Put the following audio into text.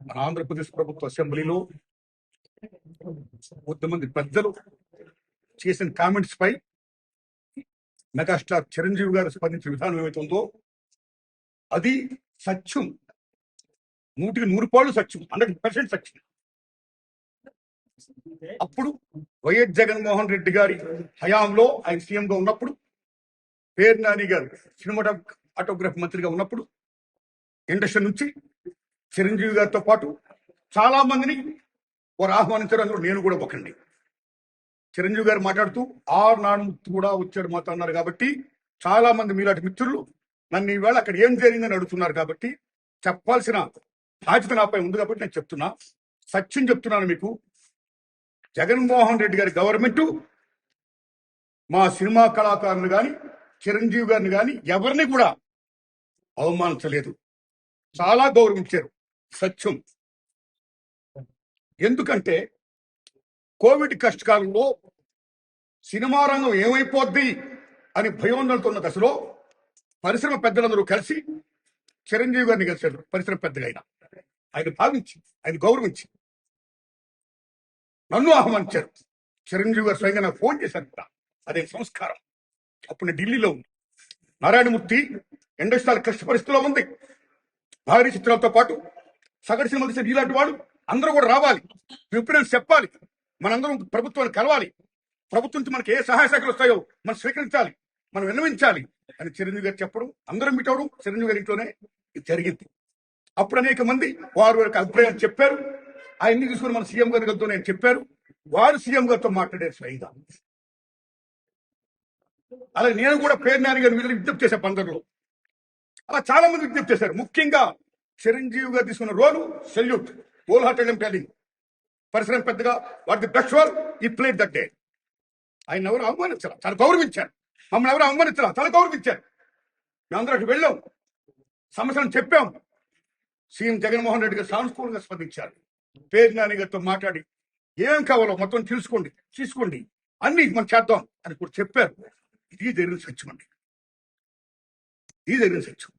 మన ఆంధ్రప్రదేశ్ ప్రభుత్వ అసెంబ్లీలో కొంతమంది పెద్దలు చేసిన కామెంట్స్ పై మెగాస్టార్ చిరంజీవి గారు స్పందించిన విధానం ఏమైతుందో అది సత్యం, 100% సత్యం, 100% సత్యం. అప్పుడు వైఎస్ జగన్మోహన్ రెడ్డి గారి హయాంలో ఆయన సీఎంగా ఉన్నప్పుడు, పేరు నాని గారు సినిమాటోగ్రఫీ మంత్రిగా ఉన్నప్పుడు ఇండస్ట్రీ నుంచి చిరంజీవి గారితో పాటు చాలా మందిని వారు ఆహ్వానించారు. అందులో నేను కూడా ఒకండి. చిరంజీవి గారు మాట్లాడుతూ నానుమూర్తి కూడా వచ్చాడు మాతో అన్నారు. కాబట్టి చాలా మంది మీలాంటి మిత్రులు నన్ను ఈవేళ అక్కడ ఏం జరిగిందని అడుగుతున్నారు. కాబట్టి చెప్పాల్సిన బాధ్యత నాపై ఉంది. కాబట్టి నేను చెప్తున్నా, సత్యం చెప్తున్నాను మీకు. జగన్మోహన్ రెడ్డి గారి గవర్నమెంట్ మా సినిమా కళాకారులు కానీ చిరంజీవి గారిని కానీ ఎవరిని కూడా అవమానించలేదు, చాలా గౌరవించారు. సత్యం. ఎందుకంటే కోవిడ్ కష్టకాలంలో సినిమా రంగం ఏమైపోద్ది అని భయోందనతో ఉన్న దశలో పరిశ్రమ పెద్దలందరూ కలిసి చిరంజీవి గారిని కలిశారు. పరిశ్రమ పెద్దగా ఆయన భావించి, ఆయన గౌరవించి నన్ను ఆహ్వానించారు. చిరంజీవి గారు స్వయంగా నాకు ఫోన్ చేశారు కూడా. అదే సంస్కారం. అప్పుడు నేను ఢిల్లీలో ఉంది. నారాయణమూర్తి ఇండస్ట్రీ కష్ట పరిస్థితిలో ఉంది. భారీ చిత్రాలతో పాటు సగటు సినిమా తీసిన ఇలాంటి వాడు అందరూ కూడా రావాలి, విప్రెన్స్ చెప్పాలి, మనందరం ప్రభుత్వాన్ని కలవాలి, ప్రభుత్వం నుంచి మనకి ఏ సహాయ శాఖలు వస్తాయో మనం స్వీకరించాలి, మనం విన్నవించాలి అని చిరంజీవి గారు చెప్పడం, అందరం మీట్ అవడం చిరంజీవి గారి ఇంట్లోనే ఇది జరిగింది. అప్పుడు అనేక మంది వారి అభిప్రాయాలు చెప్పారు. ఆయన్ని తీసుకుని మన సీఎం గారితో నేను చెప్పారు. వారు సీఎం గారితో మాట్లాడారు స్వయంగా. అలాగే నేను కూడా పేరు నాని గారి మీద విజ్ఞప్తి చేశాను పందరులో. అలా చాలా మంది విజ్ఞప్తి చేశారు. ముఖ్యంగా చిరంజీవి గారు తీసుకున్న రోలు సెల్యూట్, హోల్ హార్టెడ్ టెలింగ్. పరిశ్రమ పెద్దగా వాట్ ది బెస్ట్ రోల్ ఈ ప్లేడ్ దట్ డే. ఆయన ఎవరు అవమానించారు, చాలా గౌరవించారు. మమ్మల్ని ఎవరు అవమానించారు, చాలా గౌరవించారు. మేమందరూ అటు వెళ్ళాం, సమస్యలను చెప్పాం. సీఎం జగన్మోహన్ రెడ్డి గారు సానుకూలంగా స్పందించారు. పేరు నాని గారితో మాట్లాడి ఏం కావాలో మొత్తం తీసుకోండి, అన్ని మనం చేద్దాం అని కూడా చెప్పారు. ఇది జరిగిన సత్యం అండి, ఇది జరిగిన సత్యం.